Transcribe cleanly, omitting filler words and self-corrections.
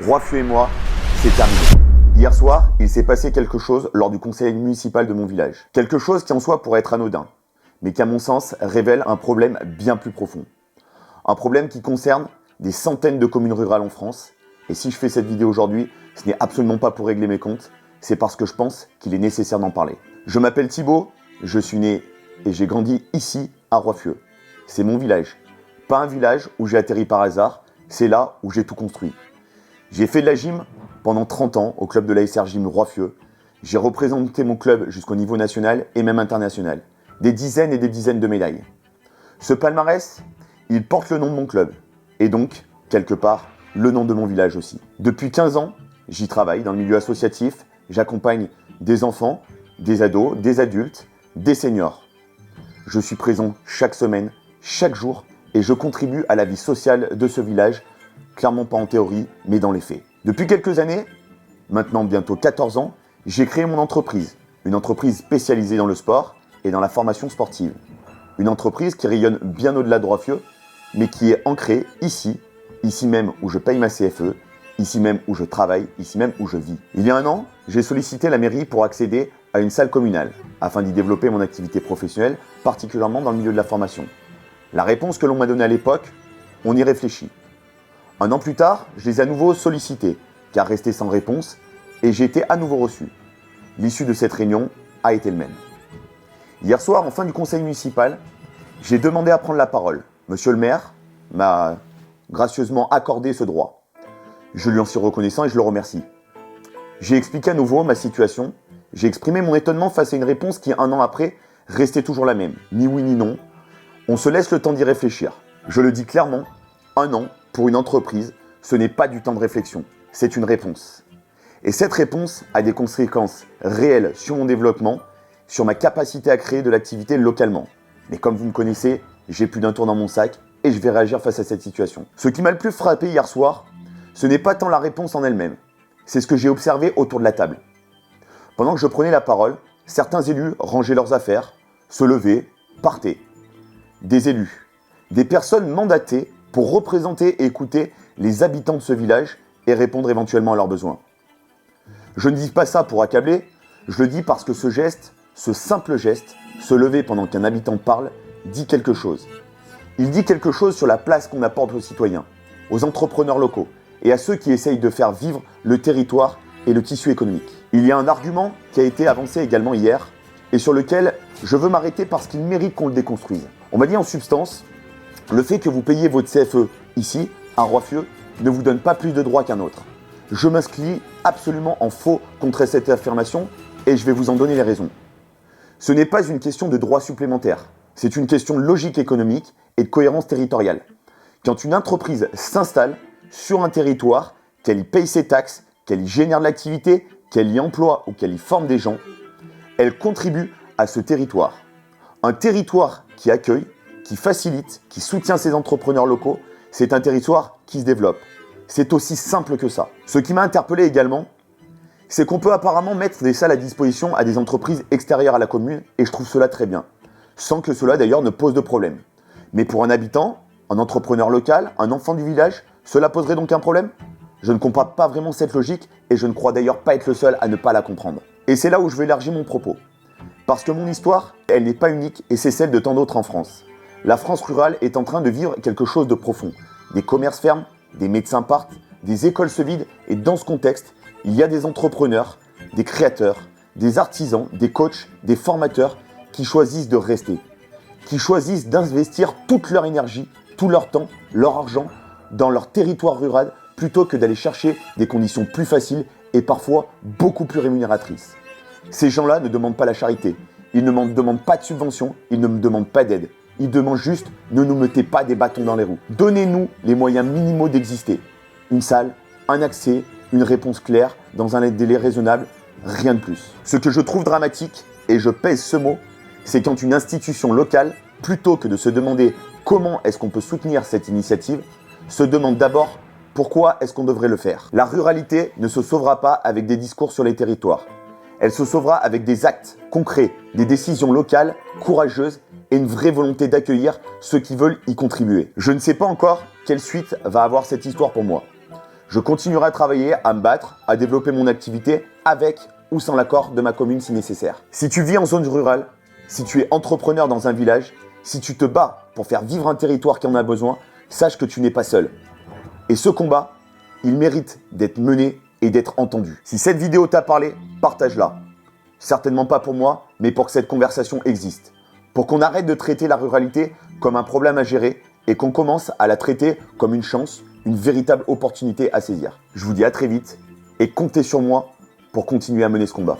Roiffieux et moi, c'est terminé. Hier soir, il s'est passé quelque chose lors du conseil municipal de mon village. Quelque chose qui en soi pourrait être anodin, mais qui à mon sens révèle un problème bien plus profond. Un problème qui concerne des centaines de communes rurales en France. Et si je fais cette vidéo aujourd'hui, ce n'est absolument pas pour régler mes comptes, c'est parce que je pense qu'il est nécessaire d'en parler. Je m'appelle Thibaut, je suis né et j'ai grandi ici à Roiffieux. C'est mon village. Pas un village où j'ai atterri par hasard, c'est là où j'ai tout construit. J'ai fait de la gym pendant 30 ans au club de l'ASR Gym Roiffieux. J'ai représenté mon club jusqu'au niveau national et même international. Des dizaines et des dizaines de médailles. Ce palmarès, il porte le nom de mon club. Et donc, quelque part, le nom de mon village aussi. Depuis 15 ans, j'y travaille dans le milieu associatif. J'accompagne des enfants, des ados, des adultes, des seniors. Je suis présent chaque semaine, chaque jour, et je contribue à la vie sociale de ce village, clairement pas en théorie, mais dans les faits. Depuis quelques années, maintenant bientôt 14 ans, j'ai créé mon entreprise. Une entreprise spécialisée dans le sport et dans la formation sportive. Une entreprise qui rayonne bien au-delà de Roiffieux, mais qui est ancrée ici même où je paye ma CFE, ici même où je travaille, ici même où je vis. Il y a un an, j'ai sollicité la mairie pour accéder à une salle communale, afin d'y développer mon activité professionnelle, particulièrement dans le milieu de la formation. La réponse que l'on m'a donnée à l'époque, on y réfléchit. Un an plus tard, je les ai à nouveau sollicités, car resté sans réponse, et j'ai été à nouveau reçu. L'issue de cette réunion a été le même. Hier soir, en fin du conseil municipal, j'ai demandé à prendre la parole. Monsieur le maire m'a gracieusement accordé ce droit. Je lui en suis reconnaissant et je le remercie. J'ai expliqué à nouveau ma situation. J'ai exprimé mon étonnement face à une réponse qui, un an après, restait toujours la même. Ni oui ni non. On se laisse le temps d'y réfléchir. Je le dis clairement, un an, pour une entreprise, ce n'est pas du temps de réflexion. C'est une réponse. Et cette réponse a des conséquences réelles sur mon développement, sur ma capacité à créer de l'activité localement. Mais comme vous me connaissez, j'ai plus d'un tour dans mon sac et je vais réagir face à cette situation. Ce qui m'a le plus frappé hier soir, ce n'est pas tant la réponse en elle-même. C'est ce que j'ai observé autour de la table. Pendant que je prenais la parole, certains élus rangeaient leurs affaires, se levaient, partaient. Des élus, des personnes mandatées pour représenter et écouter les habitants de ce village et répondre éventuellement à leurs besoins. Je ne dis pas ça pour accabler, je le dis parce que ce geste, ce simple geste, se lever pendant qu'un habitant parle, dit quelque chose. Il dit quelque chose sur la place qu'on apporte aux citoyens, aux entrepreneurs locaux et à ceux qui essayent de faire vivre le territoire et le tissu économique. Il y a un argument qui a été avancé également hier et sur lequel je veux m'arrêter parce qu'il mérite qu'on le déconstruise. On m'a dit en substance, le fait que vous payiez votre CFE ici, à Roiffieux, ne vous donne pas plus de droits qu'un autre. Je m'inscris absolument en faux contre cette affirmation et je vais vous en donner les raisons. Ce n'est pas une question de droits supplémentaires, c'est une question de logique économique et de cohérence territoriale. Quand une entreprise s'installe sur un territoire, qu'elle y paye ses taxes, qu'elle y génère de l'activité, qu'elle y emploie ou qu'elle y forme des gens, elle contribue à ce territoire. Un territoire qui accueille, qui facilite, qui soutient ses entrepreneurs locaux, c'est un territoire qui se développe. C'est aussi simple que ça. Ce qui m'a interpellé également, c'est qu'on peut apparemment mettre des salles à disposition à des entreprises extérieures à la commune, et je trouve cela très bien, sans que cela d'ailleurs ne pose de problème. Mais pour un habitant, un entrepreneur local, un enfant du village, cela poserait donc un problème ? Je ne comprends pas vraiment cette logique, et je ne crois d'ailleurs pas être le seul à ne pas la comprendre. Et c'est là où je vais élargir mon propos. Parce que mon histoire, elle n'est pas unique, et c'est celle de tant d'autres en France. La France rurale est en train de vivre quelque chose de profond. Des commerces ferment, des médecins partent, des écoles se vident, et dans ce contexte, il y a des entrepreneurs, des créateurs, des artisans, des coachs, des formateurs qui choisissent de rester, qui choisissent d'investir toute leur énergie, tout leur temps, leur argent dans leur territoire rural plutôt que d'aller chercher des conditions plus faciles et parfois beaucoup plus rémunératrices. Ces gens-là ne demandent pas la charité, ils ne me demandent pas de subvention, ils ne me demandent pas d'aide. Ils demandent juste « ne nous mettez pas des bâtons dans les roues ». Donnez-nous les moyens minimaux d'exister. Une salle, un accès, une réponse claire, dans un délai raisonnable, rien de plus. Ce que je trouve dramatique, et je pèse ce mot, c'est quand une institution locale, plutôt que de se demander comment est-ce qu'on peut soutenir cette initiative, se demande d'abord pourquoi est-ce qu'on devrait le faire. La ruralité ne se sauvera pas avec des discours sur les territoires. Elle se sauvera avec des actes concrets, des décisions locales, courageuses et une vraie volonté d'accueillir ceux qui veulent y contribuer. Je ne sais pas encore quelle suite va avoir cette histoire pour moi. Je continuerai à travailler, à me battre, à développer mon activité avec ou sans l'accord de ma commune si nécessaire. Si tu vis en zone rurale, si tu es entrepreneur dans un village, si tu te bats pour faire vivre un territoire qui en a besoin, sache que tu n'es pas seul. Et ce combat, il mérite d'être mené et d'être entendu. Si cette vidéo t'a parlé, partage-la. Certainement pas pour moi, mais pour que cette conversation existe. Pour qu'on arrête de traiter la ruralité comme un problème à gérer et qu'on commence à la traiter comme une chance, une véritable opportunité à saisir. Je vous dis à très vite et comptez sur moi pour continuer à mener ce combat.